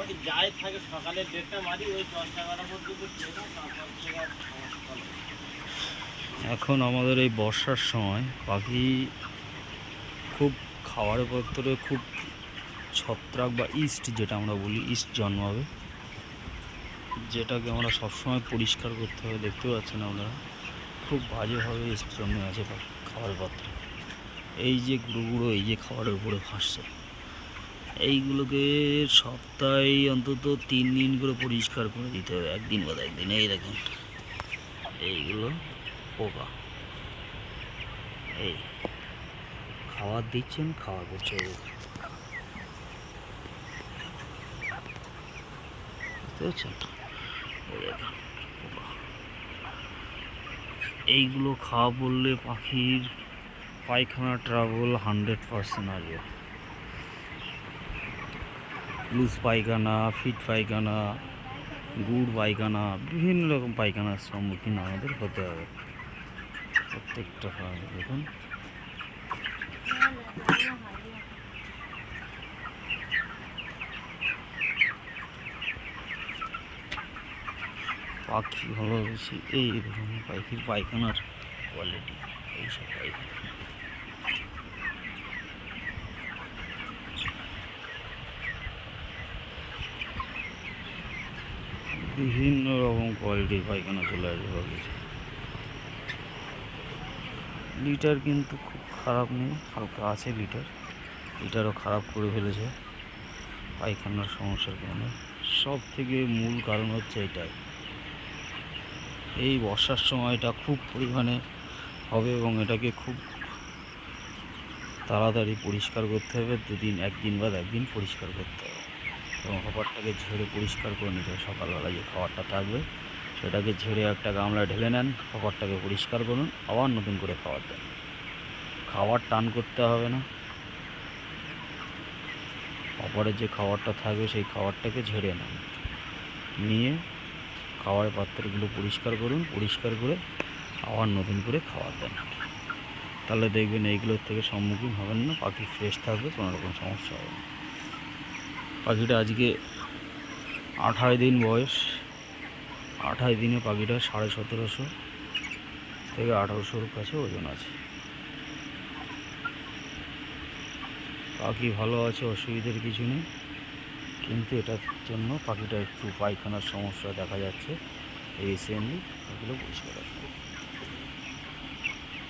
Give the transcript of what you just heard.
মোটামুটি যাই থাকে সকালে 1:30টা মারি, ওই 10-11 পর্যন্ত খেয়ে নাও, তারপর থেকে আর সমস্যা নেই। এখন আমাদের এই বর্ষার সময় পাখি খুব খাওয়ার পত্রে খুব ছত্রাক বা ইস্ট, যেটা আমরা বলি ইস্ট জন্মাবে, যেটাকে আমরা সবসময় পরিষ্কার করতে হবে। দেখতে পাচ্ছেন আপনারা খুব বাজেভাবে ইস্ট জন্মে আছে খাওয়ার পাত্রে। এই যে গুঁড়ো গুঁড়ো এই যে খাবারের উপরে ভাসছে, এইগুলোকে সপ্তাহে অন্তত 3 দিন করে পরিষ্কার করে দিতে হবে, একদিন বাদ একদিন। এই দেখুন এইগুলো পোকা, এই খাবার দিচ্ছেন, খাওয়া করছে, বুঝতে পারছেন? এই দেখুন পোকা, এইগুলো খাওয়া বললে পাখির পায়খানা ট্রাবল 100% আসবে। লুজ পায়খানা, ফিট পায়খানা, গুড় পায়খানা, বিভিন্ন রকম পায়খানার সম্মুখীন আমাদের হতে হবে প্রত্যেকটা খাবার। দেখুন পাখি ভালো বেশি, এই দেখুন পাখির পায়খানার কোয়ালিটি, এইসব পায়খানা বিভিন্ন রকম কোয়ালিটির পায়খানা চলে আসবে পাখির। লিটার কিন্তু খুব খারাপ নেই, হালকা আছে লিটারও খারাপ করে ফেলেছে পায়খানার সমস্যার কারণে। সব থেকে মূল কারণ হচ্ছে এটাই, এই বর্ষার সময়টা খুব পরিমাণে হবে এবং এটাকে খুব তাড়াতাড়ি পরিষ্কার করতে হবে। একদিন বাদ একদিন পরিষ্কার করতে হবে এবং খাবারটাকে ঝেড়ে পরিষ্কার করে নিতে হবে। সকালবেলা যে খাবারটা থাকবে সেটাকে ঝেড়ে একটা গামলায় ঢেলে নেন, খাবারটাকে পরিষ্কার করুন, আবার নতুন করে খাবার দেন। খাবার টান করতে হবে না, খাবারের যে খাবারটা থাকবে সেই খাবারটাকে ঝেড়ে নেন, নিয়ে খাওয়ার পাত্রগুলো পরিষ্কার করুন, পরিষ্কার করে আবার নতুন করে খাবার দেন। তাহলে দেখবেন এইগুলোর থেকে সম্মুখীন হবেন না, পাখি ফ্রেশ থাকবে, কোনো রকম সমস্যা হবে না। পাখিটা আজকে 28 দিন বয়স, 28 দিনে পাখিটা 1750 থেকে 1800-র কাছে ওজন আছে। পাখি ভালো আছে, অসুবিধার কিছু নেই, কিন্তু এটার জন্য পাখিটা একটু পায়খানার সমস্যা দেখা যাচ্ছে। রিসেন্টলি এগুলো পরিষ্কার